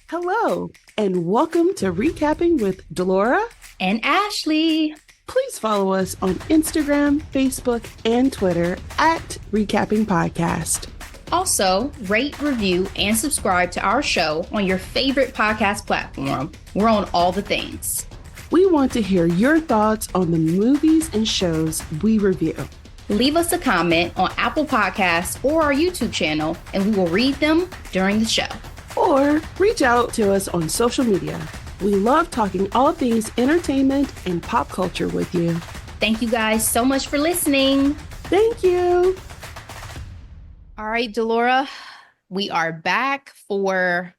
Hello, and welcome to Recapping with Delora and Ashley. Please follow us on Instagram, Facebook, and Twitter at Recapping Podcast. Also, rate, review, and subscribe to our show on your favorite podcast platform. We're on all the things. We want to hear your thoughts on the movies and shows we review. Leave us a comment on Apple Podcasts or our YouTube channel, and we will read them during the show. Or reach out to us on social media. We love talking all things entertainment and pop culture with you. Thank you guys so much for listening. Thank you. All right, Delora, we are back for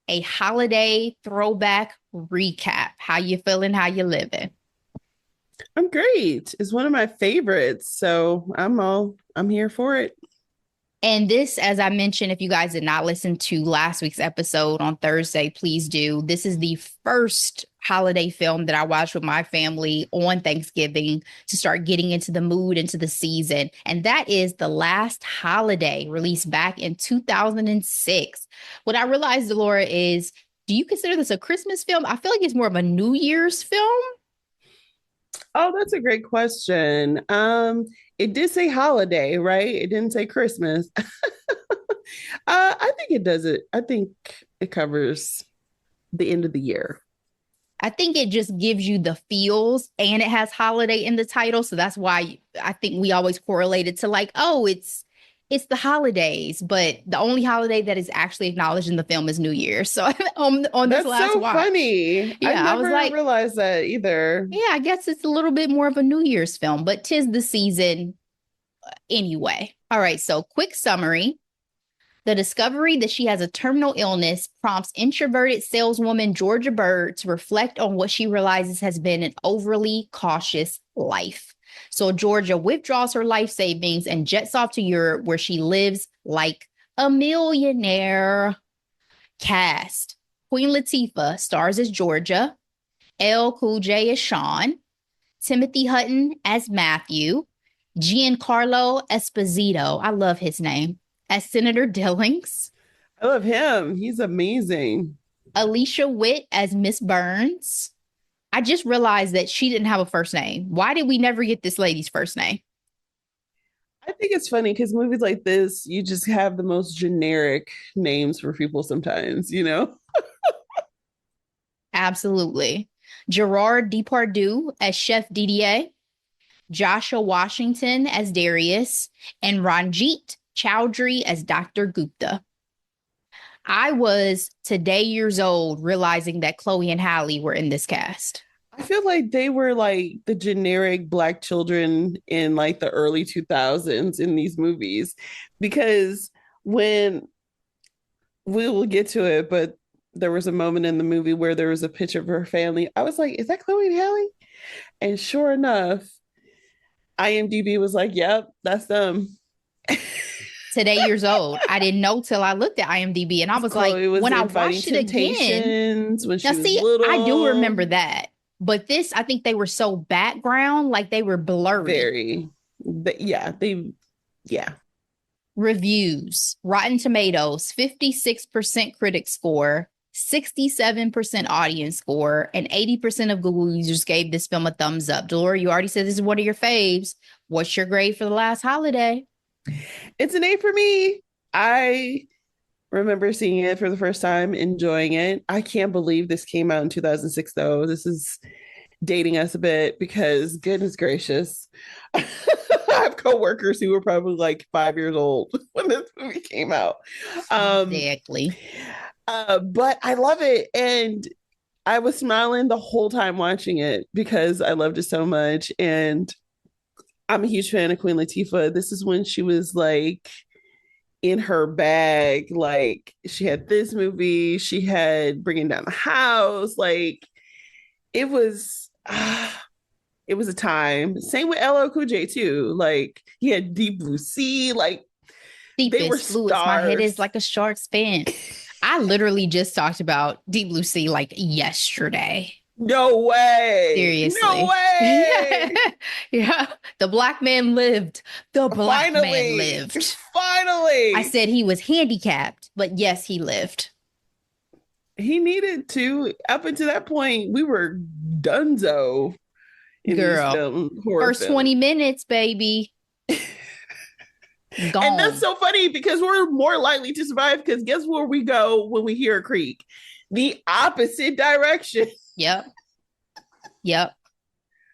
a holiday throwback recap. How you feeling? How you living? I'm great. It's one of my favorites, so I'm here for it. And this, as I mentioned, if you guys did not listen to last week's episode on Thursday, please do. This is the first holiday film that I watched with my family on Thanksgiving to start getting into the mood, into the season. And that is The Last Holiday, released back in 2006. What I realized, Delora, is do you consider this a Christmas film? I feel like it's more of a New Year's film. Oh, that's a great question. It did say holiday, right? It didn't say Christmas. I think it does it. I think it covers the end of the year. I think it just gives you the feels, and it has holiday in the title. So that's why I think we always correlate it to like, oh, it's the holidays, but the only holiday that is actually acknowledged in the film is New Year's. So on this That's last so watch, funny. yeah, I I was never like, realized that either. yeah, I guess it's a little bit more of a New Year's film, but 'tis the season anyway. All right, so quick summary. The discovery that she has a terminal illness prompts introverted saleswoman Georgia Bird to reflect on what she realizes has been an overly cautious life. So Georgia withdraws her life savings and jets off to Europe, where she lives like a millionaire. Cast: Queen Latifah stars as Georgia, L. Cool J as Sean, Timothy Hutton as Matthew, Giancarlo Esposito, I love his name, as Senator Dillings, I love him. He's amazing. Alicia Witt as Miss Burns. I just realized that she didn't have a first name. Why did we never get this lady's first name? I think it's funny because movies like this, you just have the most generic names for people sometimes, you know? Absolutely. Gerard Depardieu as Chef Didier, Joshua Washington as Darius, and Ranjit Chowdhury as Dr. Gupta. I was today years old realizing that Chloe and Halle were in this cast. I feel like they were like the generic Black children in like the early 2000s in these movies because when we will get to it, but there was a moment in the movie where there was a picture of her family. I was like, is that Chloe and Halle? And sure enough, IMDb was like, yep, that's them. Today years old. I didn't know till I looked at IMDb, and I was Chloe like, was when I in Fighting watched it again. Temptations when she Now, was see, little. I do remember that. But this, I think they were so background, like they were blurry. Very. Yeah. Reviews: Rotten Tomatoes, 56% critic score, 67% audience score, and 80% of Google users gave this film a thumbs up. Delora, you already said this is one of your faves. What's your grade for The Last Holiday? It's an A for me. I remember seeing it for the first time, enjoying it. I can't believe this came out in 2006, though. This is dating us a bit because, goodness gracious, I have coworkers who were probably like 5 years old when this movie came out. Exactly. But I love it. And I was smiling the whole time watching it because I loved it so much. And I'm a huge fan of Queen Latifah. This is when she was like in her bag. Like she had this movie, she had Bringing Down the House. Like it was, it was a time. Same with LL Cool J too. Like he had Deep Blue Sea. Like they were Deepest fluids. stars. My head is like a shark's fin. I literally just talked about Deep Blue Sea like yesterday. No way. Seriously. No way. Yeah. The black man lived. The black man lived. Finally. I said he was handicapped, but yes, he lived. He needed to. Up until that point, we were dunzo in these Girl, horror first films. 20 minutes, baby, And that's gone. so funny because we're more likely to survive because guess where we go when we hear a creak? The opposite direction. Yep. Yep.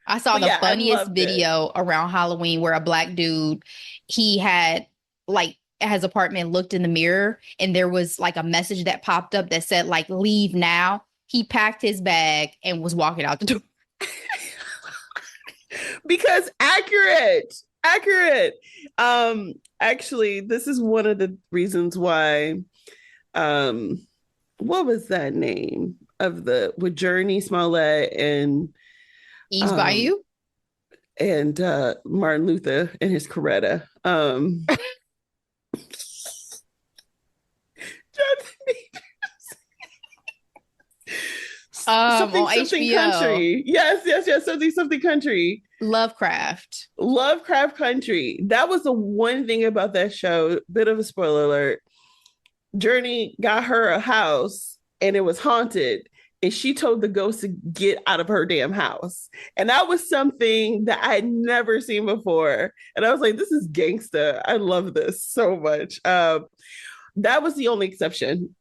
I saw But the yeah, I funniest loved it. video around Halloween where a black dude, he had like at his apartment looked in the mirror and there was like a message that popped up that said like leave now. He packed his bag and was walking out the door. Because accurate, accurate. Actually, this is one of the reasons why what was that name of the with Journey Smollett Eve's um Bayou. and Martin Luther and his Coretta. something On something HBO. country. Yes, something something country. Lovecraft. Lovecraft Country. That was the one thing about that show. Bit of a spoiler alert. Journey got her a house and it was haunted. And she told the ghost to get out of her damn house. And that was something that I had never seen before. And I was like, this is gangsta. I love this so much. That was the only exception.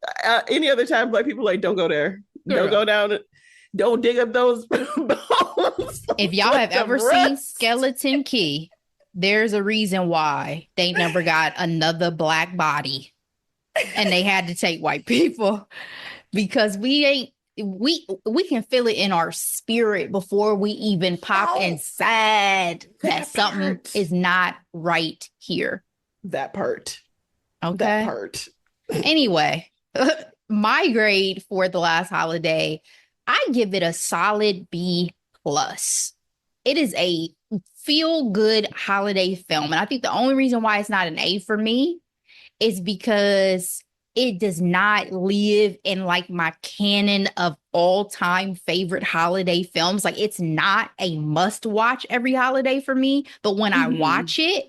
Any other time, Black people like, don't go there. Don't Girl. go down. Don't dig up those bones. If y'all have ever seen Skeleton Key, there's a reason why they never got another black body and they had to take white people because we can feel it in our spirit before we even pop inside that something is not right here. That part. Okay. That part. Anyway, my grade for The Last Holiday, I give it a solid B plus. It is a feel good holiday film. And I think the only reason why it's not an A for me is because it does not live in like my canon of all time favorite holiday films. Like it's not a must watch every holiday for me. But when I watch it,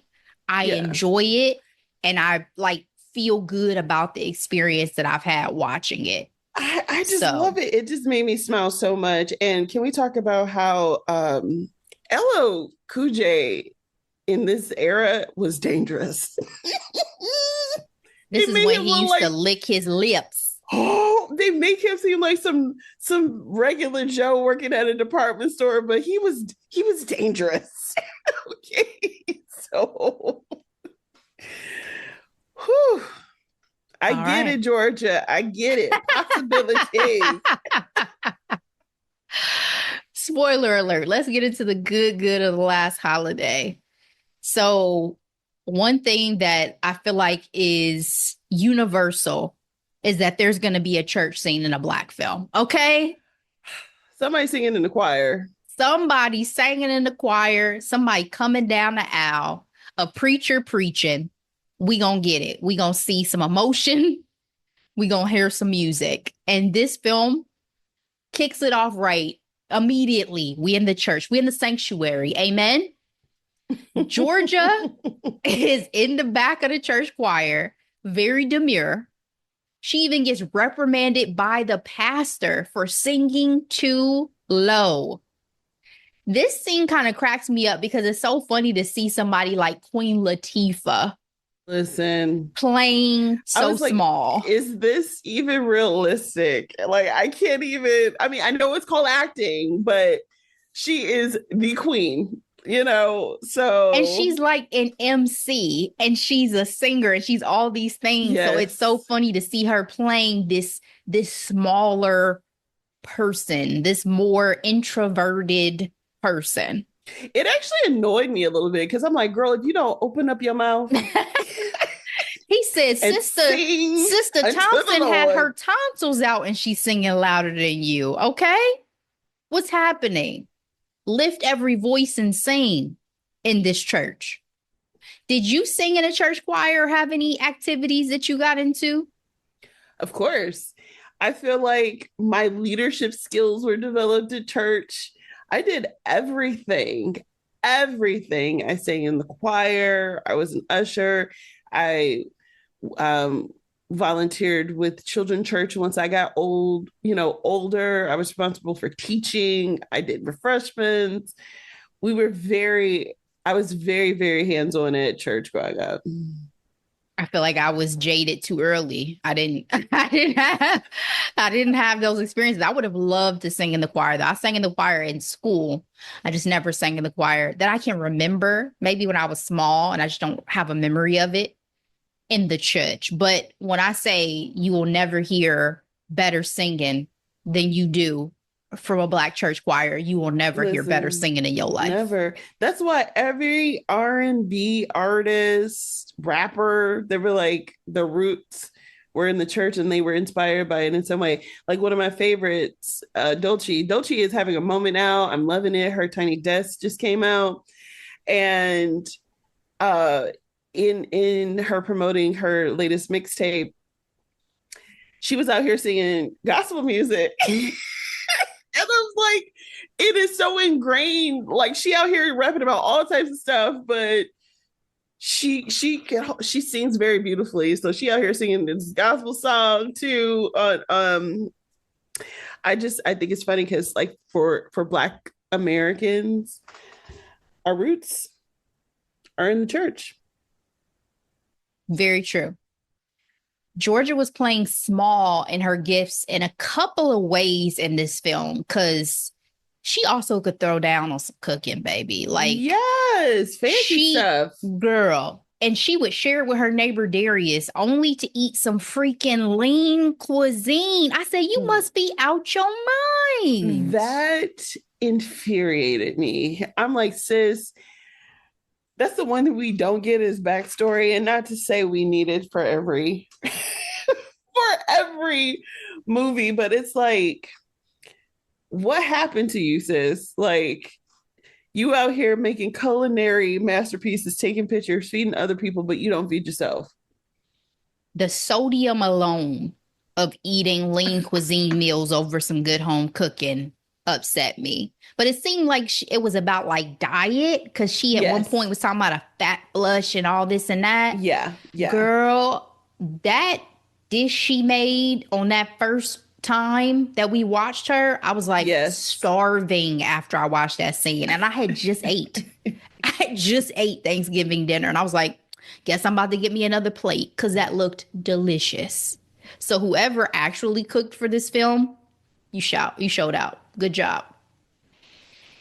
I enjoy it and I like feel good about the experience that I've had watching it. I just love it. It just made me smile so much. And can we talk about how LL Cool J in this era was dangerous? This is when he used to lick his lips. Oh, they make him seem like some regular Joe working at a department store, but he was dangerous. Okay, so whew. I get it, Georgia. I get it. Possibilities. Spoiler alert. Let's get into the good of The Last Holiday. So one thing that I feel like is universal is that there's going to be a church scene in a black film. Okay. Somebody singing in the choir. Somebody singing in the choir. Somebody coming down the aisle. A preacher preaching. We gonna get it. We gonna see some emotion. We gonna hear some music. And this film kicks it off right immediately. We in the church. We in the sanctuary. Amen. Georgia is in the back of the church choir, very demure. She even gets reprimanded by the pastor for singing too low. This scene kind of cracks me up because it's so funny to see somebody like Queen Latifah playing so small. Is this even realistic? Like, I can't even, I mean, I know it's called acting, but she is the queen, you know, so. And she's like an MC and she's a singer and she's all these things. Yes. So it's so funny to see her playing this smaller person, this more introverted person. It actually annoyed me a little bit because I'm like, girl, if you don't open up your mouth. He said, Sister Thompson had her tonsils out and she's singing louder than you. Okay. What's happening? Lift every voice and sing in this church. Did you sing in a church choir or have any activities that you got into? Of course. I feel like my leadership skills were developed at church. I did everything. I sang in the choir. I was an usher. I volunteered with children church once I got older. I was responsible for teaching. I did refreshments. We were very, I was very, very hands-on at church growing up. I feel like I was jaded too early. I didn't have those experiences. I would have loved to sing in the choir though. I sang in the choir in school. I just never sang in the choir that I can remember. Maybe when I was small and I just don't have a memory of it in the church. But when I say you will never hear better singing than you do from a Black church choir, you will never hear better Listen, singing in your life. never. That's why every R&B artist, rapper, they were like the roots were in the church and they were inspired by it in some way. Like one of my favorites, Dolce. Dolce is having a moment now. I'm loving it. Her Tiny Desk just came out. And uh in her promoting her latest mixtape, she was out here singing gospel music. And I was like, it is so ingrained. Like she out here rapping about all types of stuff, but she sings very beautifully. So she out here singing this gospel song too. I think it's funny because like for Black Americans, our roots are in the church. Very true. Georgia was playing small in her gifts in a couple of ways in this film because she also could throw down on some cooking, baby. Like, Yes, fancy stuff. girl, and she would share it with her neighbor Darius only to eat some freaking lean cuisine. I said, you must be out your mind. That infuriated me. I'm like, sis, that's the one that we don't get his backstory, and not to say we need it for every for every movie, but it's like, what happened to you, sis? Like, you out here making culinary masterpieces, taking pictures, feeding other people, but you don't feed yourself. The sodium alone of eating lean cuisine meals over some good home cooking upset me. But it seemed like it was about like diet because she at one Yes. point was talking about a fat blush and all this and that. Yeah, yeah. Girl, that dish she made on that first time that we watched her, I was like Yes. starving after I watched that scene. And I had just ate. I had just ate Thanksgiving dinner. And I was like, guess I'm about to get me another plate because that looked delicious. So whoever actually cooked for this film, you showed out. Good job.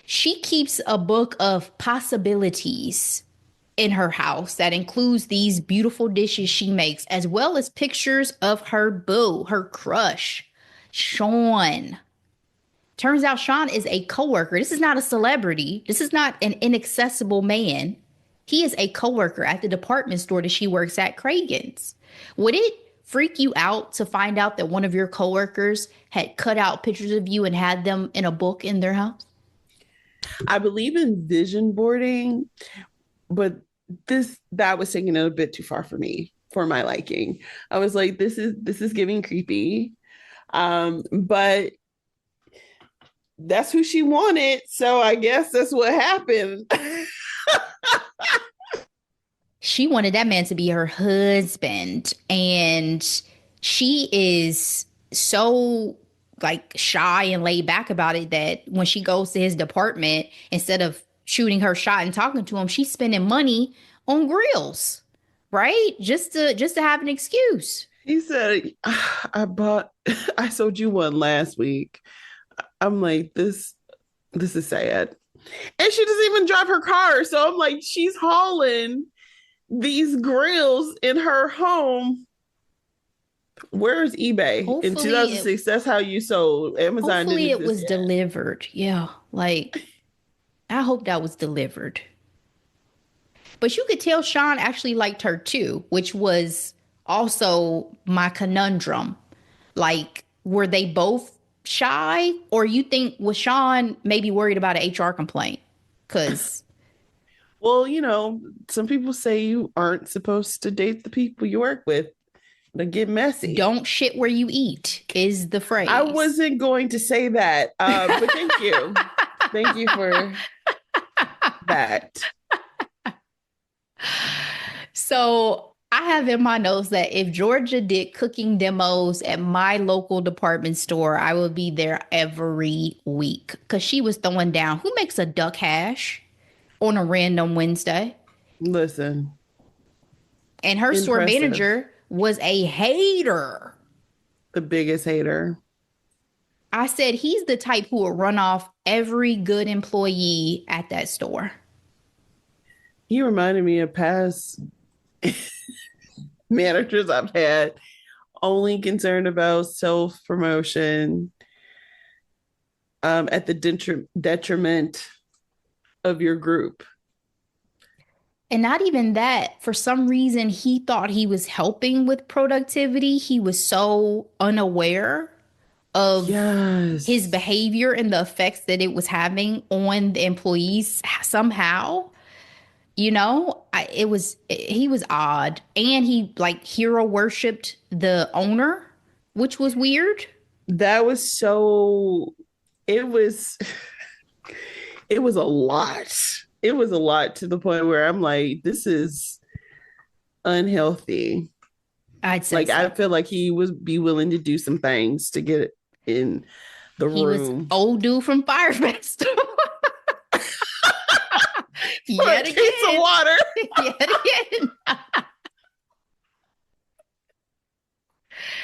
She keeps a book of possibilities in her house that includes these beautiful dishes she makes, as well as pictures of her boo, her crush, Sean. Turns out Sean is a coworker. This is not a celebrity. This is not an inaccessible man. He is a coworker at the department store that she works at, Kragen's. Would it freak you out to find out that one of your coworkers had cut out pictures of you and had them in a book in their house? I believe in vision boarding, but that was taking it a bit too far for me, for my liking. I was like, this is giving creepy. But that's who she wanted, so I guess that's what happened. She wanted that man to be her husband, and she is so like shy and laid back about it that when she goes to his department, instead of shooting her shot and talking to him, she's spending money on grills, right? Just to have an excuse. He said, I sold you one last week. I'm like, this is sad. And she doesn't even drive her car. So I'm like, she's hauling these grills in her home. Where's eBay? Hopefully In 2006, that's how you sold. Amazon Hopefully didn't it was exist yet. delivered. Yeah, like I hope that was delivered. But you could tell Sean actually liked her too, which was also my conundrum. Like, were they both shy? Or you think was Sean maybe worried about an HR complaint? Because Well, some people say you aren't supposed to date the people you work with. They get messy. don't shit where you eat is the phrase. I wasn't going to say that, but thank you. Thank you for that. So I have in my notes that if Georgia did cooking demos at my local department store, I would be there every week because she was throwing down. Who makes a duck hash on a random Wednesday? Listen, And her store impressive. manager was a hater. The biggest hater. I said he's the type who will run off every good employee at that store. He reminded me of past managers I've had, only concerned about self promotion, at the detriment of your group. And not even that, for some reason, he thought he was helping with productivity. He was so unaware of his Yes. behavior and the effects that it was having on the employees somehow. He was odd. And he like hero worshiped the owner, which was weird. That was so, it was, it was a lot. It was a lot to the point where I'm like, this is unhealthy. I'd say Like, I so. feel like he would be willing to do some things to get it in the He was room. old dude from Fire Festival. For a Yet case of again. water. Yet again.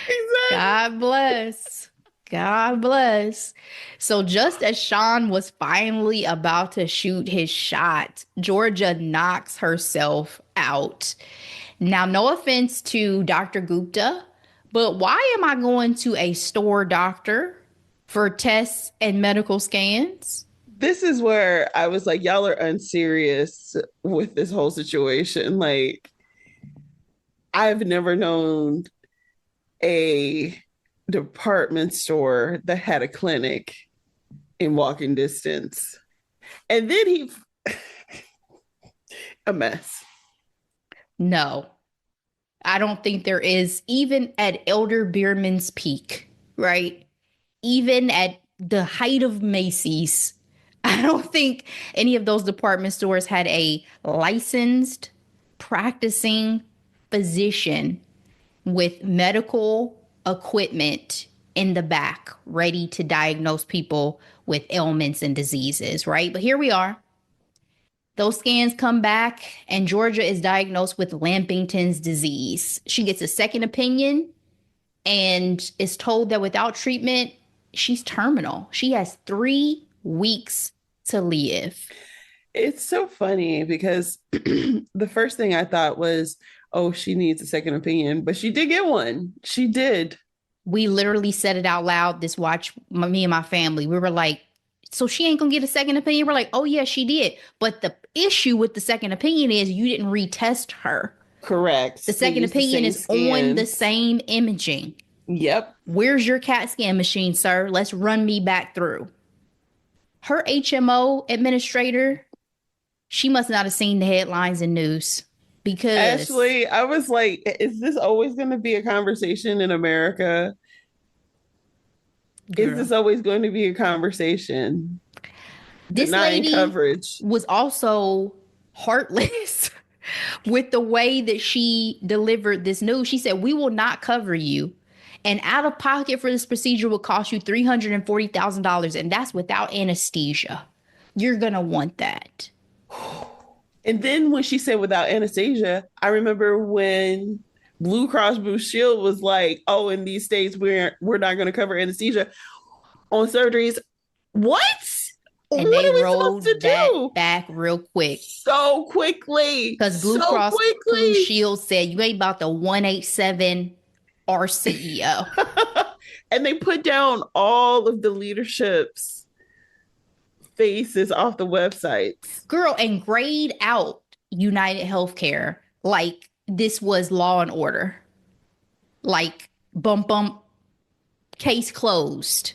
Exactly. God bless. God bless. So, just as Sean was finally about to shoot his shot, Georgia knocks herself out. Now, no offense to Dr. Gupta, but why am I going to a store doctor for tests and medical scans? This is where I was like, y'all are unserious with this whole situation. Like, I've never known a department store that had a clinic in walking distance. And then a mess. No, I don't think there is, even at Elder Beerman's peak, right? Even at the height of Macy's, I don't think any of those department stores had a licensed practicing physician with medical equipment in the back ready to diagnose people with ailments and diseases, right? But here we are. Those scans come back, and Georgia is diagnosed with Lampington's disease. She gets a second opinion and is told that without treatment, she's terminal. She has 3 weeks to live. It's so funny because the first thing I thought was, oh, she needs a second opinion, but she did get one. She did. We literally said it out loud this watch, me and my family. We were like, so she ain't gonna get a second opinion? We're like, oh, yeah, she did. But the issue with the second opinion is you didn't retest her. Correct. The They second used the opinion same is on the scans. same imaging. Yep. Where's your CAT scan machine, sir? Let's run me back through. Her HMO administrator, she must not have seen the headlines and news because, Ashley, I was like, is this always going to be a conversation in America? Is girl, this always going to be a conversation? this Denying lady coverage. was also heartless with the way that she delivered this news. She said, we will not cover you. And out of pocket for this procedure will cost you $340,000. And that's without anesthesia. You're going to want that. And then when she said without anesthesia, I remember when Blue Cross Blue Shield was like, "Oh, in these states we're not going to cover anesthesia on surgeries." What? What And they are we supposed to rolled that do? back real quick So quickly, because Blue so Cross Blue quickly. Shield said you ain't about the 187 our CEO. And they put down all of the leadership's faces off the websites. Girl, and grayed out United Healthcare like this was Law and Order. Like bump bump, case closed.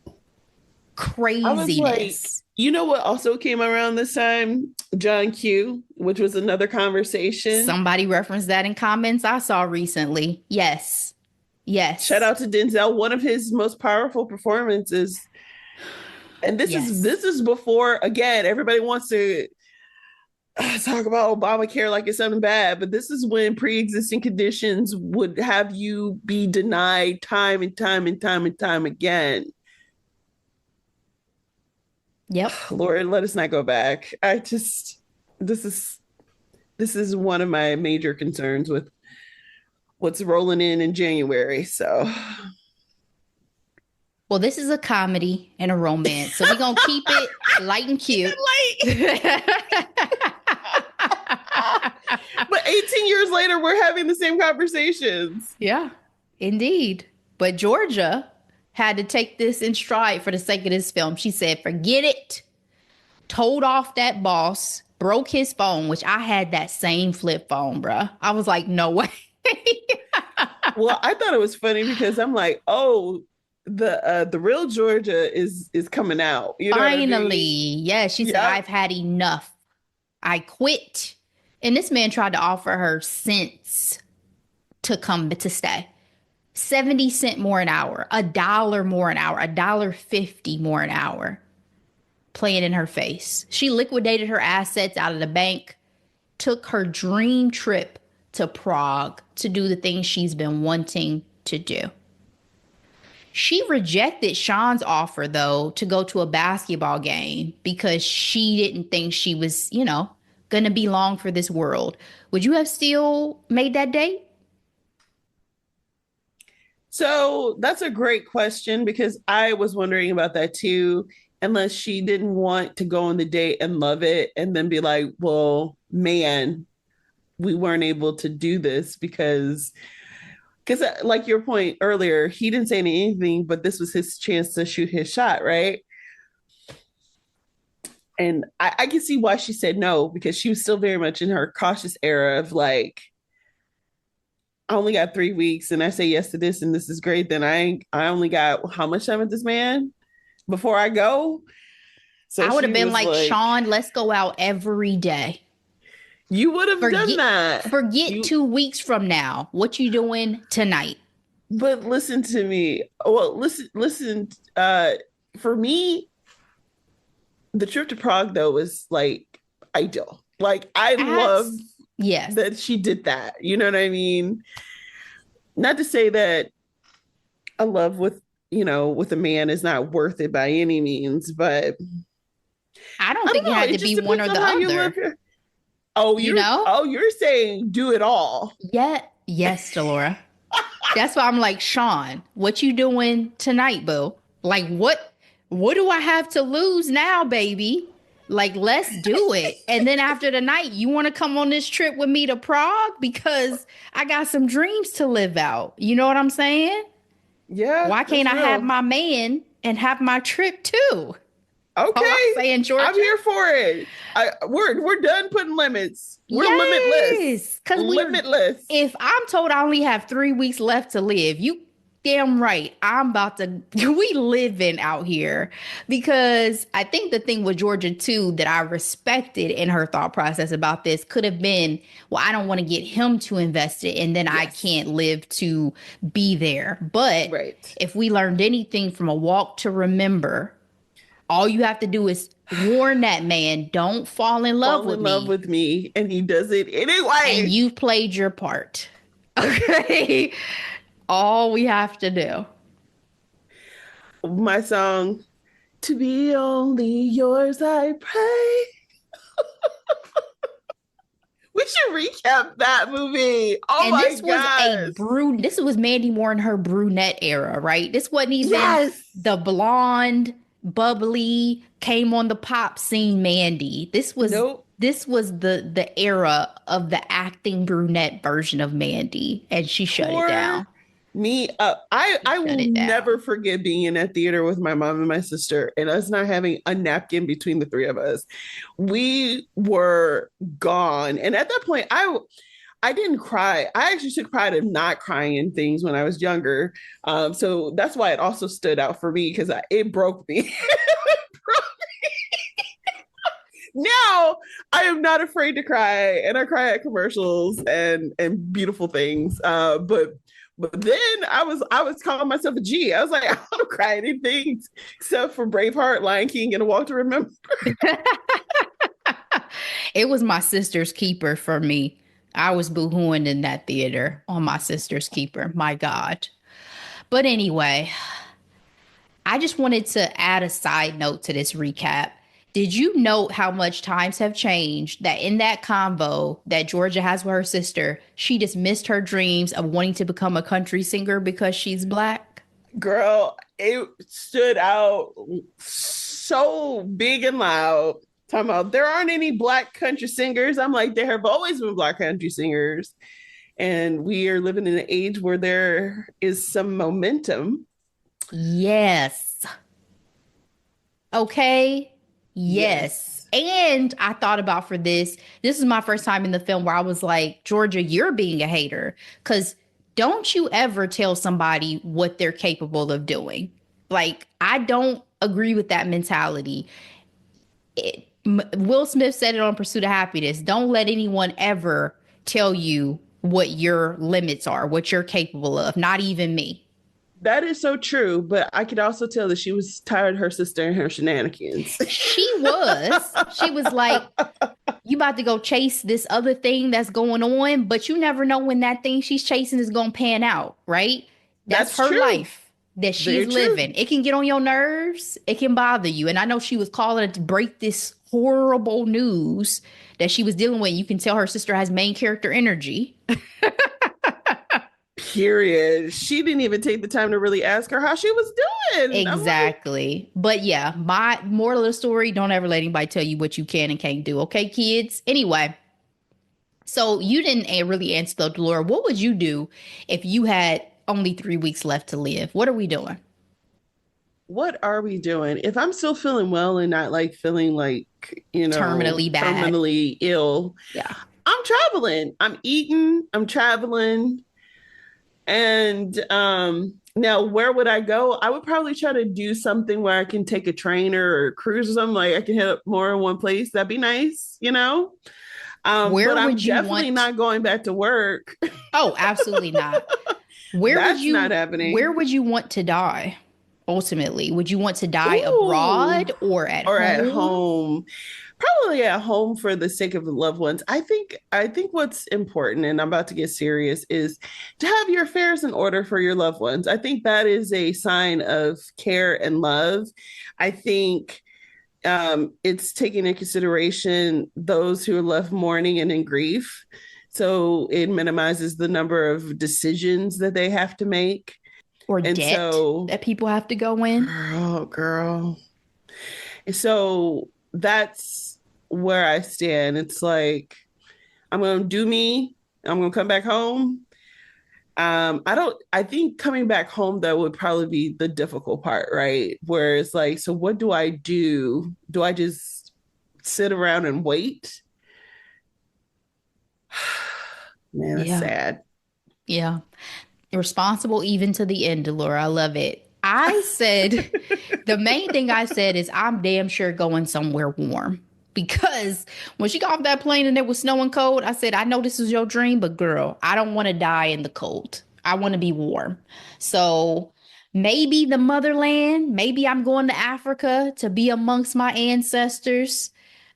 I was like, Craziness. you know what also came around this time? John Q, which was another conversation. Somebody referenced that in comments I saw recently. Yes. Shout Yes. out to Denzel, one of his most powerful performances. And this is Yes. this is before, again, everybody wants to talk about Obamacare like it's something bad, but this is when pre-existing conditions would have you be denied time and time and time and time again. Yep. Lord, let us not go back. This is this is one of my major concerns with what's rolling in January. So, Well, this is a comedy and a romance, so we're gonna keep it light and cute. but 18 years later, we're having the same conversations. Yeah, indeed. But Georgia had to take this in stride for the sake of this film. She said, forget it. Told off that boss, broke his phone, which I had that same flip phone, bruh. I was like, no way. Well, I thought it was funny because I'm like, oh, the real Georgia is coming out. You know Finally, what I mean? yeah, she said, Yeah. I've had enough. I quit. And this man tried to offer her cents to come to stay. 70 cents more an hour, $1 more an hour, $1.50 more an hour, playing in her face. She liquidated her assets out of the bank, took her dream trip to Prague to do the things she's been wanting to do. She rejected Sean's offer, though, to go to a basketball game because she didn't think she was, going to be long for this world. Would you have still made that date? So that's a great question because I was wondering about that too. Unless she didn't want to go on the date and love it and then be like, well, man, we weren't able to do this because like your point earlier, he didn't say anything, but this was his chance to shoot his shot, right? And I can see why she said no because she was still very much in her cautious era of like, I only got 3 weeks and I say yes to this and this is great. Then I only got how much time with this man before I go. So I would she have been was like, like, Sean, let's go out every day. you would have done that. Forget You 2 weeks from now. What you doing tonight? but listen to me. Well, listen, for me, the trip to Prague though was like ideal. Like I love Yes. that she did that. You know what I mean? Not to say that a love with a man is not worth it by any means, but I don't I don't think it know. had It to be just one depends or on the how you other. look. Oh, You know? you're saying do it all. Yeah. Yes, Delora. That's why I'm like, Sean, what you doing tonight, boo? Like, what do I have to lose now, baby? Like, let's do it. And then after the night, you want to come on this trip with me to Prague because I got some dreams to live out. You know what I'm saying? Yeah, Why that's can't I have real. my man and have my trip too? All I'm Okay, saying, I'm Georgia. here for it. We're done putting limits. We're limitless. Yes, because Limitless. if I'm told I only have 3 weeks left to live, you damn right. I'm about to, we living out here because I think the thing with Georgia too that I respected in her thought process about this could have been, well, I don't want to get him too invested and then I Yes. can't live to be there. But Right. if we learned anything from A Walk to Remember, all you have to do is warn that man, don't fall in love Fall with in love me. with me, and he does it And anyway. you've played your part. Okay. All we have to do. My song, "To Be Only Yours I Pray." We should recap that movie. Oh And my this was gosh. this was Mandy Moore in her brunette era, right? This wasn't even Yes. the blonde, bubbly, came on the pop scene Mandy. Nope. This was the era of the acting brunette version of Mandy, and she shut it Poor down. me up. I Shut will it never down. forget being in that theater with my mom and my sister and us not having a napkin between the three of us. We were gone. And at that point, I didn't cry. I actually took pride in not crying in things when I was younger. So that's why it also stood out for me because it broke me. Now I am not afraid to cry, and I cry at commercials and beautiful things. But then I was calling myself a G. I was like, I don't cry anything except for Braveheart, Lion King, and A Walk to Remember. It was my sister's keeper for me. I was boohooing in that theater on my sister's keeper. My God. But anyway, I just wanted to add a side note to this recap. Did you note how much times have changed that in that convo that Georgia has with her sister, she dismissed her dreams of wanting to become a country singer because she's black? Girl, it stood out so big and loud. Talking about there aren't any black country singers. I'm like, there have always been black country singers. And we are living in an age where there is some momentum. Yes. Okay. Yes. Yes. And I thought about for this is my first time in the film where I was like, Georgia, you're being a hater. Because don't you ever tell somebody what they're capable of doing. Like, I don't agree with that mentality. Will Smith said it on Pursuit of Happiness. Don't let anyone ever tell you what your limits are, what you're capable of, not even me. That is so true, but I could also tell that she was tired of her sister and her shenanigans. She was. She was like, you about to go chase this other thing that's going on, but you never know when that thing she's chasing is going to pan out, right? That's That's her true. life that she's Very true. living. It can get on your nerves, it can bother you. And I know she was calling it to break this horrible news that she was dealing with. You can tell her sister has main character energy. Period. She didn't even take the time to really ask her how she was doing. I'm like, Exactly. But yeah, my moral of the story, don't ever let anybody tell you what you can and can't do. Okay, kids? Anyway, so you didn't really answer though, Delora. What would you do if you had only 3 weeks left to live? What are we doing? what are we doing? If I'm still feeling well and not like feeling like, Terminally bad. terminally ill, Yeah. I'm traveling. I'm eating, I'm traveling. And now where would I go? I would probably try to do something where I can take a train or cruise or something, like I can hit up more in one place. That'd be nice. Where But I'm would you definitely want? not going back to work. Oh, absolutely not. Where would That's not you where happening. would you want to die? Ultimately, would you want to die Ooh, abroad or at or at home? home. Probably at home for the sake of the loved ones. I think what's important, and I'm about to get serious, is to have your affairs in order for your loved ones. I think that is a sign of care and love. I think it's taking into consideration those who are left mourning and in grief. So it minimizes the number of decisions that they have to make. Or And debt so, that people have to go in? girl. So that's where I stand. It's like, I'm going to do me. I'm going to come back home. I think coming back home, that would probably be the difficult part, right? Where it's like, so what do I do? Do I just sit around and wait? Man, that's Yeah. sad. Yeah. Responsible even to the end, Delora. I love it. I said, the main thing I said is I'm damn sure going somewhere warm. Because when she got off that plane and it was snowing cold, I said, I know this is your dream, but girl, I don't want to die in the cold. I want to be warm. So maybe the motherland, maybe I'm going to Africa to be amongst my ancestors,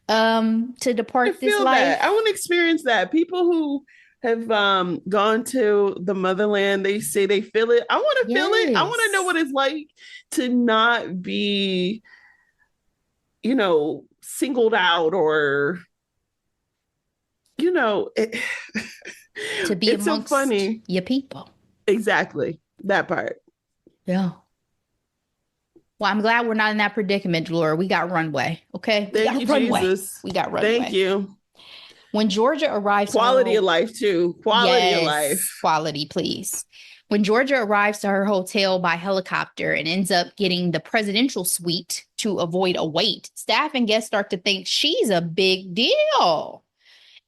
to I depart this feel that. I life. want to experience that. People who have gone to the motherland, they say they feel it. I want to feel it. I want to know what Yes. it's like to not be, singled out or, it, To be it's so amongst funny. your people. Exactly. That part. Yeah. Well, I'm glad we're not in that predicament, Laura. We got runway. Okay. We Thank you, got runway. Jesus. We got Thank runway. you. When Georgia arrives to her Quality of home, life, too. Quality of yes, life. quality, please. When Georgia arrives to her hotel by helicopter and ends up getting the presidential suite to avoid a wait, staff and guests start to think she's a big deal.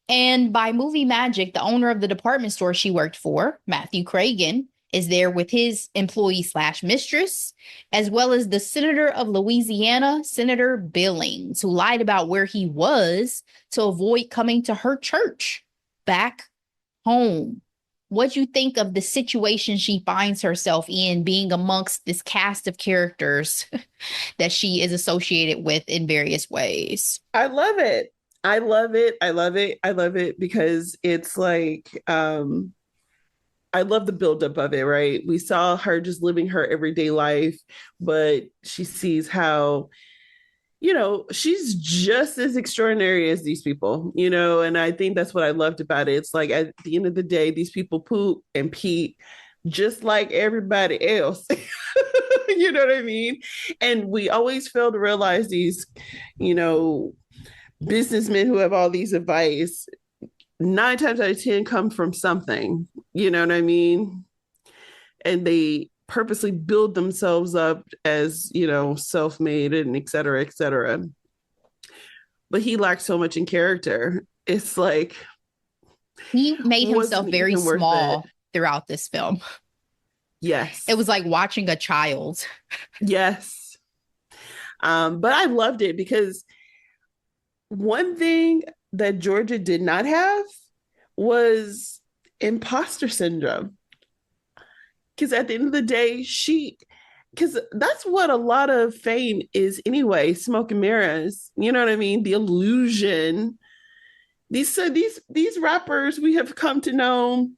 And by movie magic, the owner of the department store she worked for, Matthew Cragen, is there with his employee slash mistress, as well as the senator of Louisiana, Senator Billings, who lied about where he was to avoid coming to her church back home. What do you think of the situation she finds herself in being amongst this cast of characters that she is associated with in various ways? I love it. I love it. I love it. I love it because it's like I love the buildup of it, right? We saw her just living her everyday life, but she sees how, she's just as extraordinary as these people, and I think that's what I loved about it. It's like at the end of the day, these people poop and pee just like everybody else. You know what I mean? And we always fail to realize these, you know, businessmen who have all these advice, 9 times out of 10 come from something, you know what I mean? And they purposely build themselves up as, self-made and et cetera, et cetera. But he lacked so much in character. It's like, He made himself wasn't very even worth it. small throughout this film. Yes. It was like watching a child. Yes. But I loved it because one thing that Georgia did not have was imposter syndrome. Because at the end of the day, because that's what a lot of fame is anyway, smoke and mirrors. You know what I mean? The illusion. These rappers we have come to know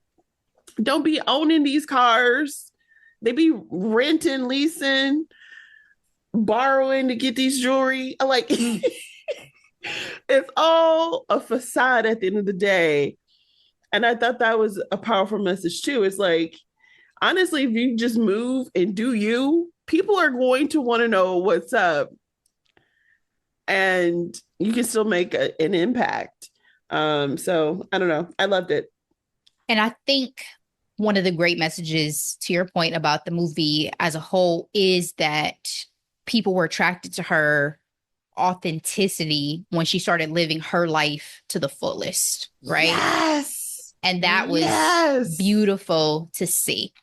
don't be owning these cars. They be renting, leasing, borrowing to get these jewelry. Like it's all a facade at the end of the day. And I thought that was a powerful message too. It's like, honestly, if you just move and do you, people are going to want to know what's up. And you can still make an impact. So I don't know. I loved it. And I think one of the great messages to your point about the movie as a whole is that people were attracted to her authenticity when she started living her life to the fullest, right? Yes. And that was beautiful to see.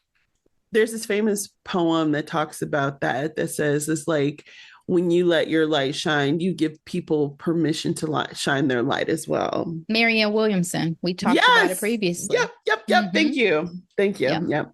There's this famous poem that talks about that says it's like when you let your light shine, you give people permission to shine their light as well. Marianne Williamson, we talked about it previously. Yep. Mm-hmm. Thank you. Yep.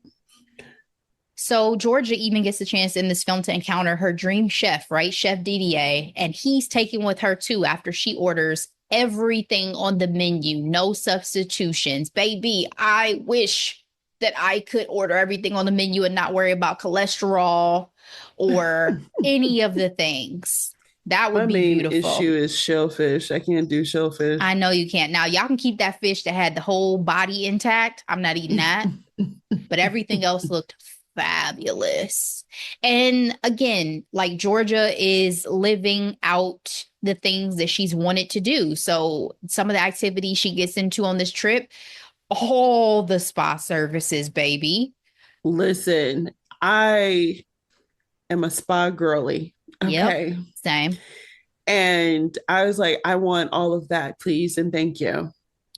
So Georgia even gets a chance in this film to encounter her dream chef, right? Chef Didier. And he's taken with her too after she orders everything on the menu, no substitutions. Baby, I wish that I could order everything on the menu and not worry about cholesterol or any of the things. That would be beautiful. My main issue is shellfish. I can't do shellfish. I know you can't. Now, y'all can keep that fish that had the whole body intact. I'm not eating that. But everything else looked fabulous. And again, like Georgia is living out the things that she's wanted to do. So some of the activities she gets into on this trip, all the spa services, baby. Listen, I am a spa girly. Okay. Yep, same. And I was like, I want all of that, please. And thank you.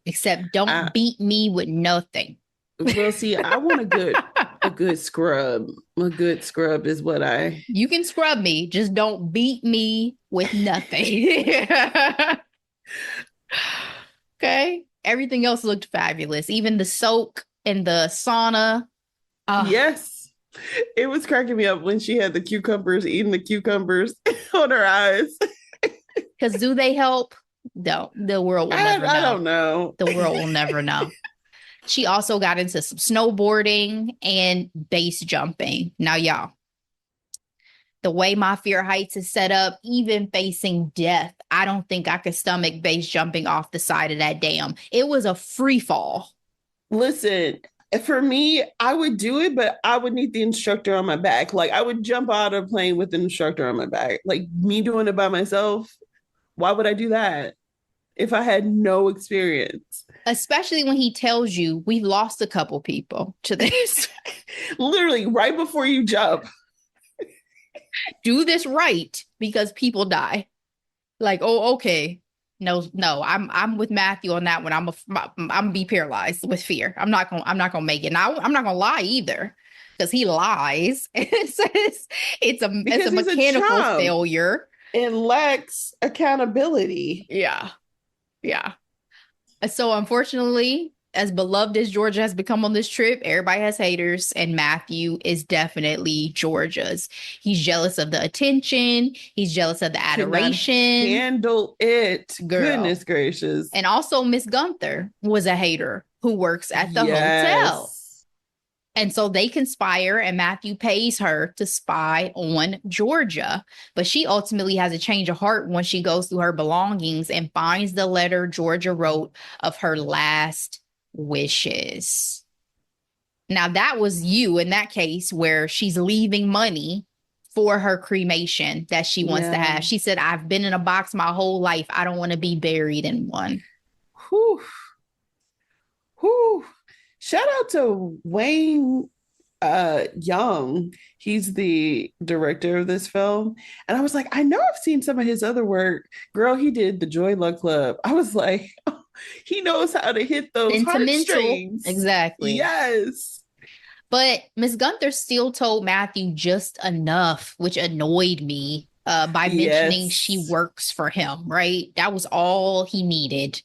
Except don't beat me with nothing. Well, see, I want a good scrub. A good scrub is what You can scrub me, just don't beat me with nothing. Okay. Everything else looked fabulous. Even the soak and the sauna. Yes. It was cracking me up when she had the cucumbers, eating the cucumbers on her eyes. Because do they help? No, the world will never know. I don't know. The world will never know. She also got into some snowboarding and base jumping. Now, y'all, the way My Fear Heights is set up, even facing death, I don't think I could stomach base jumping off the side of that dam. It was a free fall. Listen, for me, I would do it, but I would need the instructor on my back. Like I would jump out of a plane with an instructor on my back. Like me doing it by myself, why would I do that if I had no experience? Especially when he tells you we've lost a couple people to this. Literally right before you jump. Do this right because people die. Like, oh, okay. No, I'm with Matthew on that one. I'm gonna be paralyzed with fear. I'm not gonna make it. Now I'm not gonna lie either, because he lies. It says it's a mechanical failure. It lacks accountability. Yeah. So unfortunately, as beloved as Georgia has become on this trip, everybody has haters, and Matthew is definitely Georgia's. He's jealous of the attention, he's jealous of the Could not adoration. handle it. Girl. Goodness gracious. And also, Miss Gunther was a hater who works at the hotel. Yes. And so they conspire, and Matthew pays her to spy on Georgia. But she ultimately has a change of heart when she goes through her belongings and finds the letter Georgia wrote of her last wishes. Now, that was you in that case where she's leaving money for her cremation that she wants to Yeah. have. She said, I've been in a box my whole life. I don't want to be buried in one. Whew. Whew. Shout out to Wayne Young. He's the director of this film. And I was like, I know I've seen some of his other work. Girl, he did the Joy Luck Club. I was like, oh, he knows how to hit those Sentimental. heartstrings. Exactly. Yes. But Miss Gunther still told Matthew just enough, which annoyed me by mentioning she Yes. works for him, right? That was all he needed.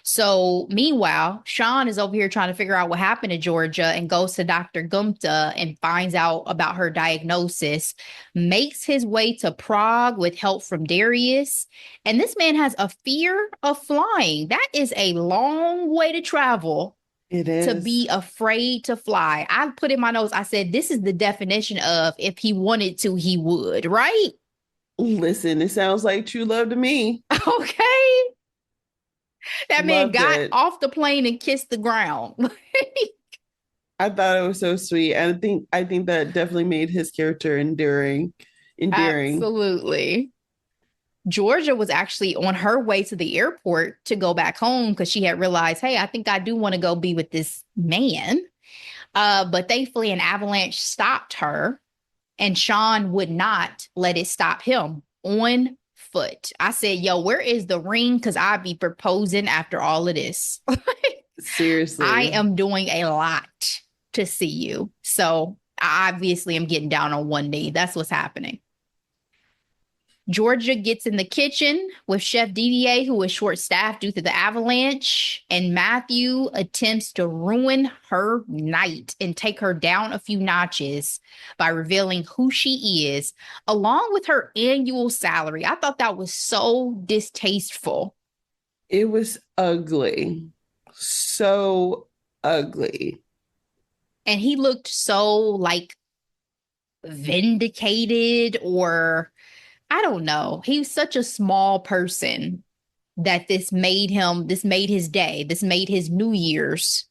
So meanwhile, Sean is over here trying to figure out what happened to Georgia and goes to Dr. Gupta and finds out about her diagnosis, makes his way to Prague with help from Darius. And this man has a fear of flying. That is a long way to travel It to is. be afraid to fly. I put in my notes, I said, this is the definition of if he wanted to, he would, right? Listen, it sounds like true love to me. Okay. That man Loved got it. off the plane and kissed the ground. I thought it was so sweet. And I think that definitely made his character endearing. Endearing. Absolutely. Georgia was actually on her way to the airport to go back home because she had realized, hey, I think I do want to go be with this man. But thankfully, an avalanche stopped her, and Sean would not let it stop him on foot. I said, yo, where is the ring? Because I'd be proposing after all of this. Seriously. I am doing a lot to see you. So I obviously am getting down on one knee. That's what's happening. Georgia gets in the kitchen with Chef Didier, who is short-staffed due to the avalanche, and Matthew attempts to ruin her night and take her down a few notches by revealing who she is, along with her annual salary. I thought that was so distasteful. It was ugly. So ugly. And he looked so like vindicated, or I don't know. He was such a small person that this made his day. This made his New Year's,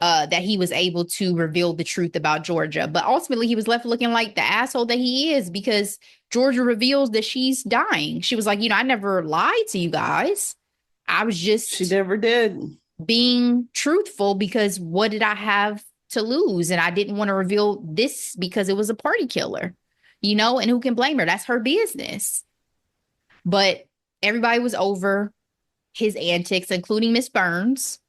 that he was able to reveal the truth about Georgia. But ultimately, he was left looking like the asshole that he is because Georgia reveals that she's dying. She was like, I never lied to you guys. I was She just never did. being truthful because what did I have to lose? And I didn't want to reveal this because it was a party killer, and who can blame her? That's her business. But everybody was over his antics, including Miss Burns.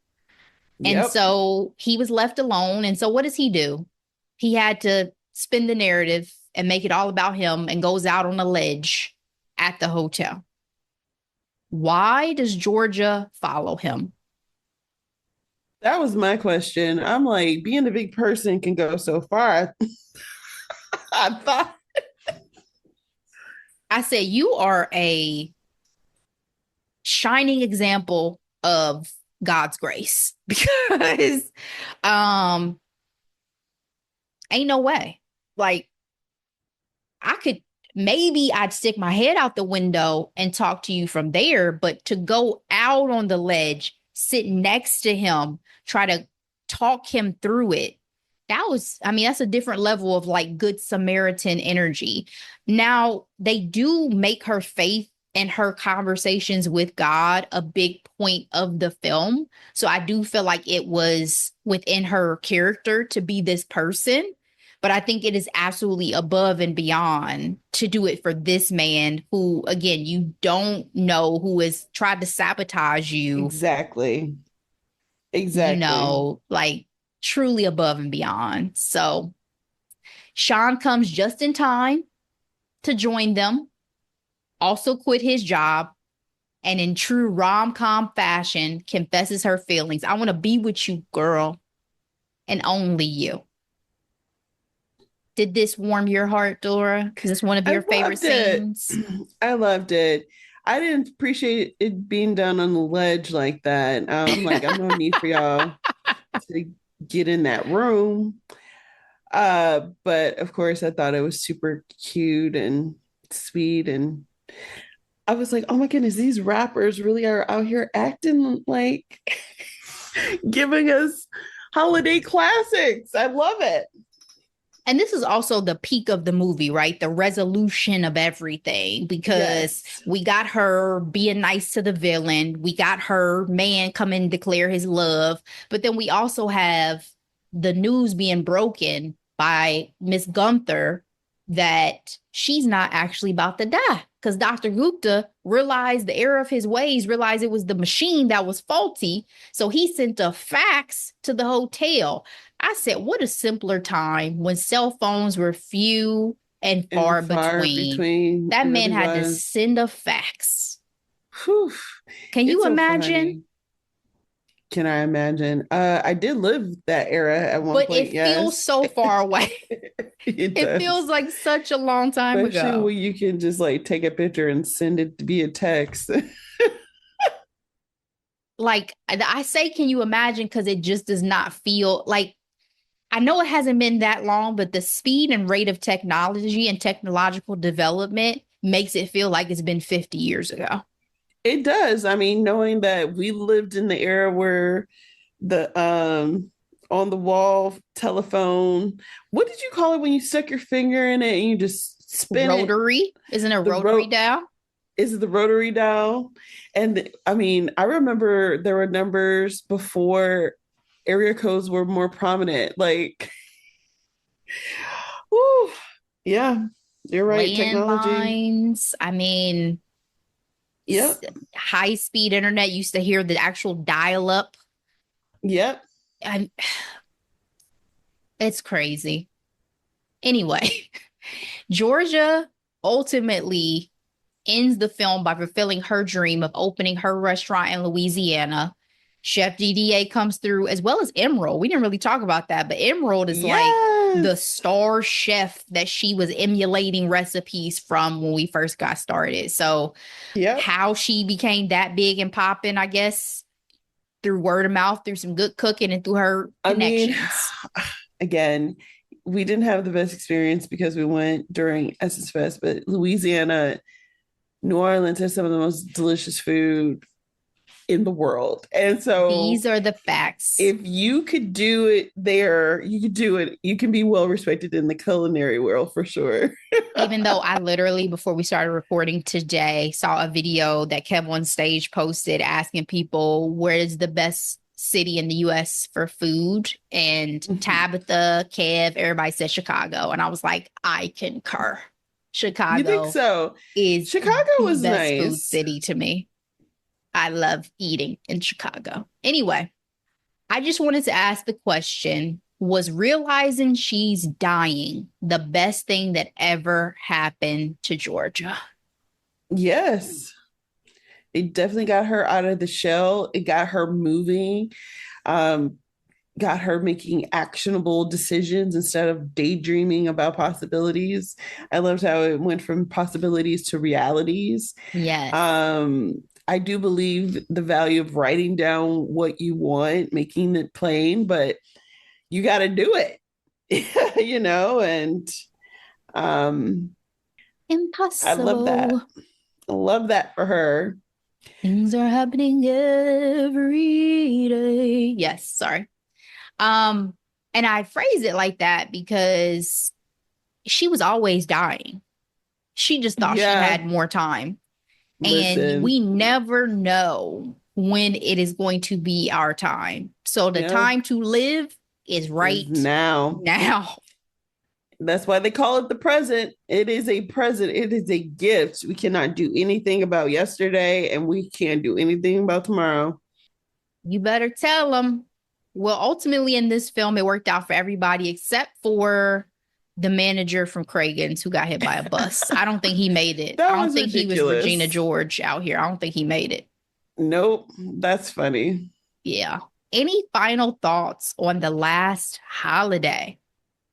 And Yep. so he was left alone. And so what does he do? He had to spin the narrative and make it all about him and goes out on a ledge at the hotel. Why does Georgia follow him? That was my question. I'm like, being a big person can go so far. I thought. I said, you are a shining example of God's grace because ain't no way. Like, I'd stick my head out the window and talk to you from there, but to go out on the ledge, sit next to him, try to talk him through it. That's a different level of like good Samaritan energy. Now, they do make her faith and her conversations with God a big point of the film. So I do feel like it was within her character to be this person. But I think it is absolutely above and beyond to do it for this man who, again, you don't know, who has tried to sabotage you. Exactly. Like truly above and beyond. So Sean comes just in time to join them, also quit his job, and in true rom-com fashion confesses her feelings. I want to be with you, girl, and only you. Did this warm your heart, Dora? Is this one of I your favorite loved it. scenes? I loved it. I didn't appreciate it being done on the ledge like that. I'm like, I'm no need for y'all to get in that room. But of course, I thought it was super cute and sweet. And I was like, oh my goodness, these rappers really are out here acting like giving us holiday classics. I love it. And this is also the peak of the movie, right? The resolution of everything, because Yes. we got her being nice to the villain. We got her man come and declare his love. But then we also have the news being broken by Miss Gunther that she's not actually about to die, because Dr. Gupta realized the error of his ways, realized it was the machine that was faulty. So he sent a fax to the hotel. I said, what a simpler time when cell phones were few and And far far between. between, That it man really had to was. send a fax. Whew. Can you It's so imagine? funny. Can I imagine? I did live that era at one But point, it feels yes. so far away. It It does. feels like such a long time Especially ago. when you can just like take a picture and send it via text. Like I say, can you imagine? Because it just does not feel like, I know it hasn't been that long, but the speed and rate of technology and technological development makes it feel like it's been 50 years ago. It does. I mean, knowing that we lived in the era where the on the wall telephone, what did you call it when you stuck your finger in it and you just spin it? Rotary, isn't a The rotary dial? is it the rotary dial? And I mean, I remember there were numbers before area codes were more prominent. Like, whew, yeah, you're right. Technology. Landlines. I mean, Yep. high speed internet used to hear the actual dial up. Yep. And it's crazy. Anyway, Georgia ultimately ends the film by fulfilling her dream of opening her restaurant in Louisiana. Chef DDA comes through, as well as Emerald. We didn't really talk about that, but Emerald is like the Yes. star chef that she was emulating recipes from when we first got started. So, Yep. how she became that big and popping, I guess, through word of mouth, through some good cooking, and through her I mean, connections. again, we didn't have the best experience because we went during Essence Fest, but Louisiana, New Orleans has some of the most delicious food in the world. And so These are the facts. if you could do it there, you could do it. You can be well respected in the culinary world for sure. Even though I literally, before we started recording today, saw a video that Kev on Stage posted asking people where is the best city in the US for food. And Tabitha, Kev, everybody said Chicago. And I was like, I concur. You think Chicago so? is Chicago the was best food nice. city to me. I love eating in Chicago. Anyway, I just wanted to ask the question, was realizing she's dying the best thing that ever happened to Georgia? Yes. It definitely got her out of the shell. It got her moving. Um, got her making actionable decisions instead of daydreaming about possibilities. I loved how it went from possibilities to realities. Yes. I do believe the value of writing down what you want, making it plain, but you got to do it, and um, I love that. Impossible. I love that for her. Things are happening every day. Yes, sorry. Um, and I phrase it like that because she was always dying. She just thought she Yeah, had more time. And listen. we never know when it is going to be our time. So the Yeah, time to live is is right now. now. That's why they call it the present. It is a present. It is a gift. We cannot do anything about yesterday, and we can't do anything about tomorrow. You better tell them. Well, ultimately in this film, it worked out for everybody except for the manager from Kragen's who got hit by a bus. I don't think he made it. That I don't was think he was Regina ridiculous. George out here. I don't think he made it. Nope, that's funny. Yeah. Any final thoughts on The Last Holiday?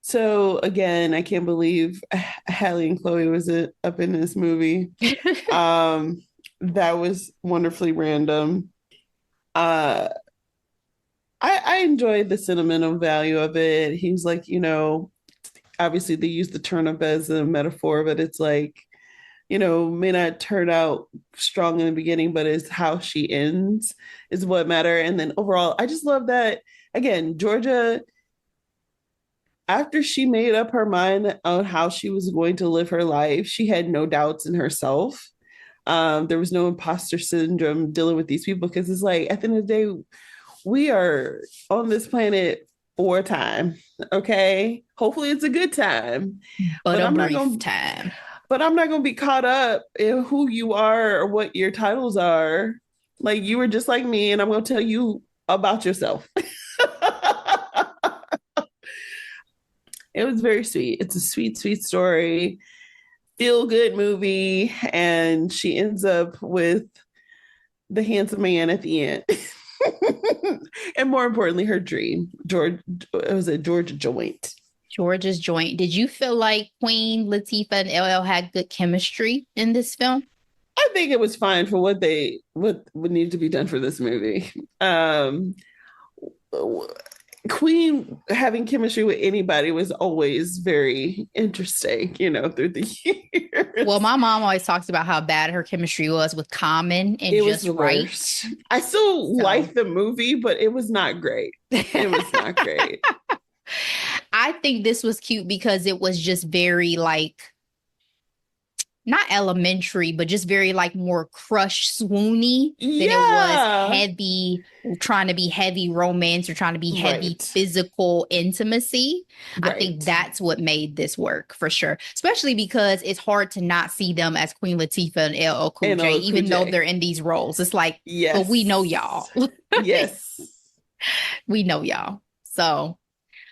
So again, I can't believe Hallie and Chloe was up in this movie. Um, that was wonderfully random. Uh, I enjoyed the sentimental value of it. He was like, obviously they use the turnip as a metaphor, but it's like, may not turn out strong in the beginning, but it's how she ends is what matter. And then overall, I just love that again, Georgia, after she made up her mind on how she was going to live her life, she had no doubts in herself. There was no imposter syndrome dealing with these people because it's like at the end of the day, we are on this planet for a time. Okay. Hopefully it's a good time. But But a I'm not brief gonna time. but I'm not gonna be caught up in who you are or what your titles are. Like you were just like me, and I'm gonna tell you about yourself. It was very sweet. It's a sweet, sweet story, feel good movie, and she ends up with the handsome man at the end. And more importantly, her dream. George it was a Georgia joint. George's joint. Did you feel like Queen Latifah and LL had good chemistry in this film? I think it was fine for what would need to be done for this movie. Queen having chemistry with anybody was always very interesting, through the Well, years. my mom always talks about how bad her chemistry was with Common and It was Just the Right. worst. I still So like the movie, but it was not great. It was not great. I think this was cute because it was just very like not elementary, but just very like more crush swoony than it was Yeah. heavy, trying to be heavy romance or trying to be heavy Right. physical intimacy. I think Right. that's what made this work for sure, especially because it's hard to not see them as Queen Latifah and LL Cool And J, Cool even though they're J. in these roles. It's like, but we know y'all. Yes. Yes. We know y'all. So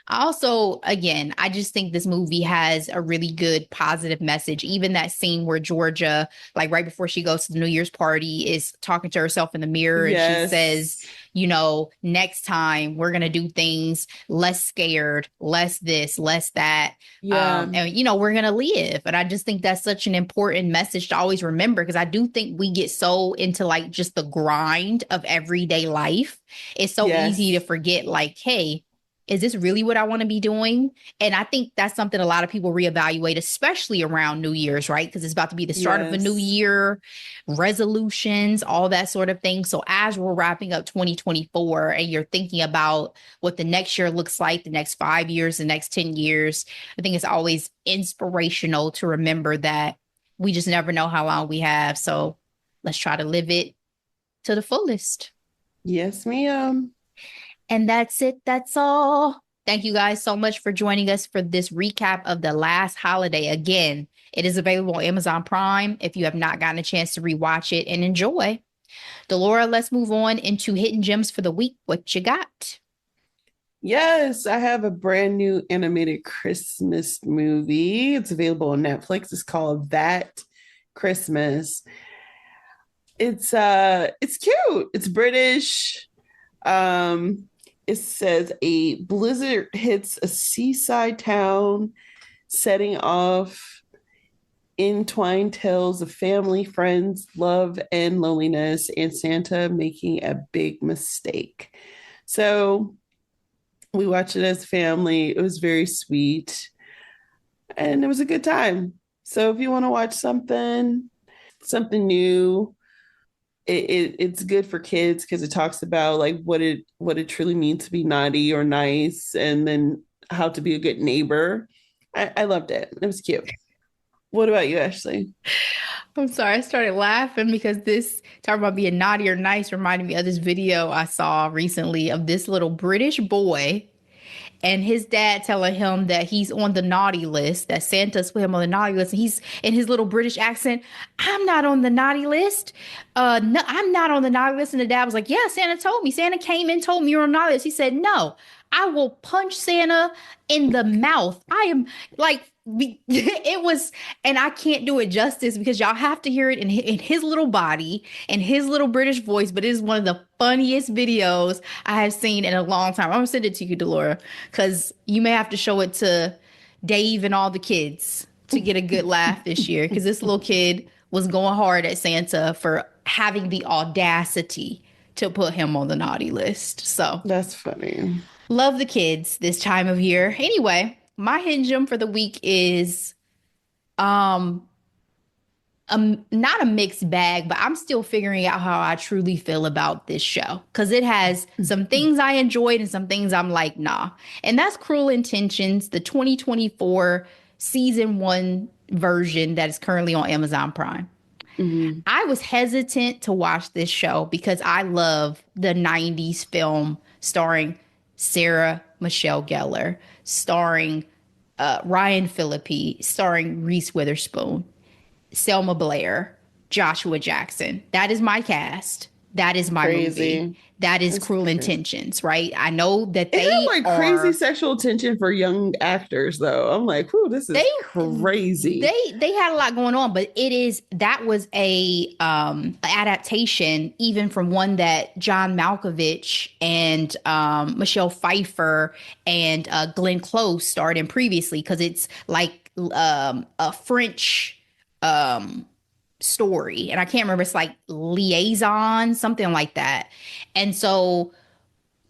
I also, again, I just think this movie has a really good positive message. Even that scene where Georgia, like right before she goes to the New Year's party, is talking to herself in the mirror and she says, Yes. next time we're going to do things less scared, less this, less that. Yeah. And we're going to live. And I just think that's such an important message to always remember because I do think we get so into like just the grind of everyday life. It's so easy to Yes. forget, like, hey, is this really what I want to be doing? And I think that's something a lot of people reevaluate, especially around New Year's, right? Because it's about to be the start of a new Yes. year, resolutions, all that sort of thing. So as we're wrapping up 2024 and you're thinking about what the next year looks like, the next 5 years, the next 10 years, I think it's always inspirational to remember that we just never know how long we have. So let's try to live it to the fullest. Yes, ma'am. And that's it. That's all. Thank you guys so much for joining us for this recap of The Last Holiday. Again, it is available on Amazon Prime if you have not gotten a chance to rewatch it and enjoy. Delora, let's move on into hidden gems for the week. What you got? Yes, I have a brand new animated Christmas movie. It's available on Netflix. It's called That Christmas. It's cute. It's British. Um it says a blizzard hits a seaside town, setting off entwined tales of family, friends, love, and loneliness, and Santa making a big mistake. So we watched it as family. It was very sweet and it was a good time. So if you want to watch something new, it's good for kids because it talks about like what it truly means to be naughty or nice, and then how to be a good neighbor. I loved it. It was cute. What about you, Ashley? I'm sorry, I started laughing because this talking about being naughty or nice reminded me of this video I saw recently of this little British boy and his dad telling him that he's on the naughty list, that Santa's put him on the naughty list. And he's in his little British accent, I'm not on the naughty list. No, I'm not on the naughty list. And the dad was like, yeah, Santa told me. Santa came and told me you're on the naughty list. He said, no, I will punch Santa in the mouth. I am like, it was, and I can't do it justice because y'all have to hear it in his little body and his little British voice. But it is one of the funniest videos I have seen in a long time. I'm gonna send it to you, Delora, because you may have to show it to Dave and all the kids to get a good laugh this year. Because this little kid was going hard at Santa for having the audacity to put him on the naughty list. So That's funny. love the kids this time of year. Anyway, my hidden gem for the week is um not a mixed bag, but I'm still figuring out how I truly feel about this show because it has some things I enjoyed and some things I'm like, nah. And that's Cruel Intentions, the 2024 season 1 version that is currently on Amazon Prime. Mhm. I was hesitant to watch this show because I love the 90s film starring Sarah Michelle Gellar, starring Ryan Phillippe, starring Reese Witherspoon, Selma Blair, Joshua Jackson. That is my cast. That is my Crazy. movie. That is That's Cruel crazy. Intentions, right? I know that It had they like crazy are sexual tension for young actors, though. I'm like, whew, this they is crazy. they had a lot going on, but that was a adaptation even from one that John Malkovich and Michelle Pfeiffer and Glenn Close starred in previously because it's like a French story, and I can't remember, it's like Liaison, something like that. And so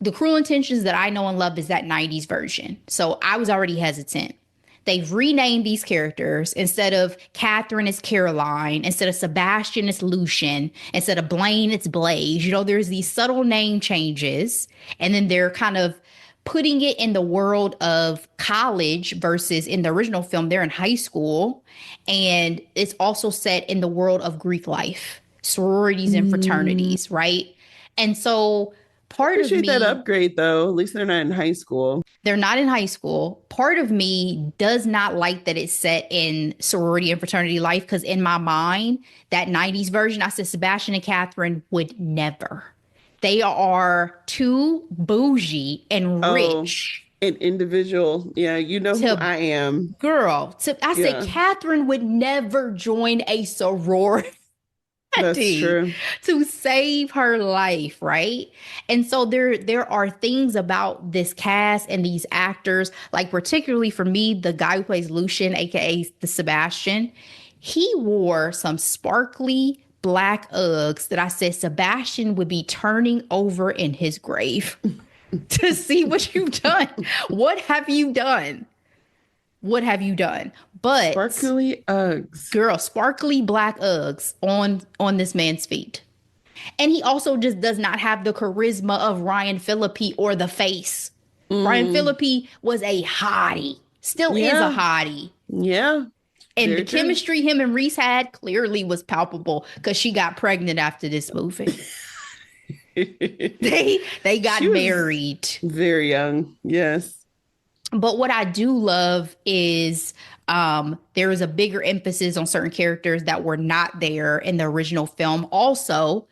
the Cruel Intentions that I know and love is that 90s version. So I was already hesitant. They've renamed these characters. Instead of Catherine, it's Caroline. Instead of Sebastian, it's Lucian. Instead of Blaine, it's Blaze. You know, there's these subtle name changes. And then they're kind of putting it in the world of college versus in the original film, they're in high school. And it's also set in the world of Greek life, sororities and Mm, fraternities, right? And so part of appreciate that me, upgrade, though. At least they're not in high school. they're not in high school. Part of me does not like that it's set in sorority and fraternity life because in my mind, that 90s version, I said Sebastian and Catherine would never. They are too bougie and Oh, rich an individual. Yeah, you know who to I am. I said Yeah, Catherine would never join a sorority that's true. to save her life, right? And so there are things about this cast and these actors, like particularly for me, the guy who plays Lucian, aka the Sebastian, he wore some sparkly black Uggs that I said Sebastian would be turning over in his grave to see what you've done. What have you done? What have you done? But Sparkly Uggs. girl, sparkly black Uggs on this man's feet. And he also just does not have the charisma of Ryan Phillippe or the face. Ryan Mm, Phillippe was a hottie, still is a yeah, hottie. yeah, And the very true. chemistry him and Reese had clearly was palpable because she got pregnant after this movie. They got She was married. very young. Yes. But what I do love is there is a bigger emphasis on certain characters that were not there in the original film. Also,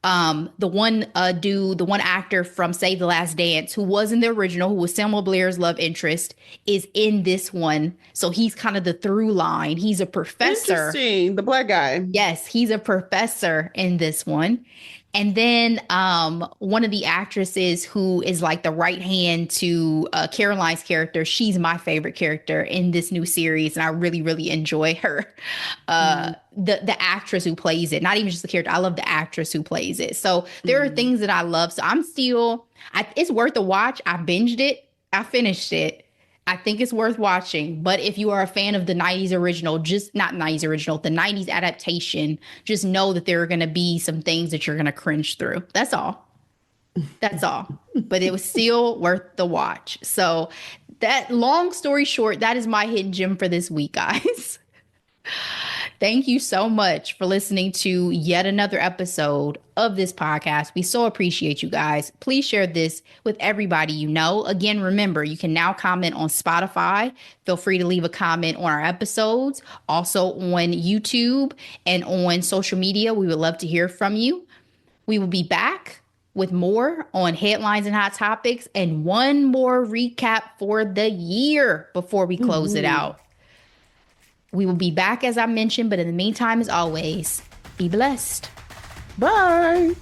the one actor from Save the Last Dance, who was in the original, who was Selma Blair's love interest, is in this one. So he's kind of the through line. He's a professor. Interesting. The black guy. Yes, he's a professor in this one. And then one of the actresses who is like the right hand to Caroline's character, she's my favorite character in this new series, and I really, really enjoy her. Mm, The actress who plays it, not even just the character. I love the actress who plays it. So there are mm. things that I love. So it's worth a watch. I binged it. I finished it. I think it's worth watching. But if you are a fan of the 90s original, just not 90s original, the 90s adaptation, just know that there are going to be some things that you're going to cringe through. That's all. That's all. But it was still worth the watch. So, that long story short, that is my hidden gem for this week, guys. Thank you so much for listening to yet another episode of this podcast. We so appreciate you guys. Please share this with everybody you know. Again, remember, you can now comment on Spotify. Feel free to leave a comment on our episodes, also on YouTube and on social media. We would love to hear from you. We will be back with more on headlines and hot topics and one more recap for the year before we close it Mhm. out. We will be back, as I mentioned, but in the meantime, as always, be blessed. Bye.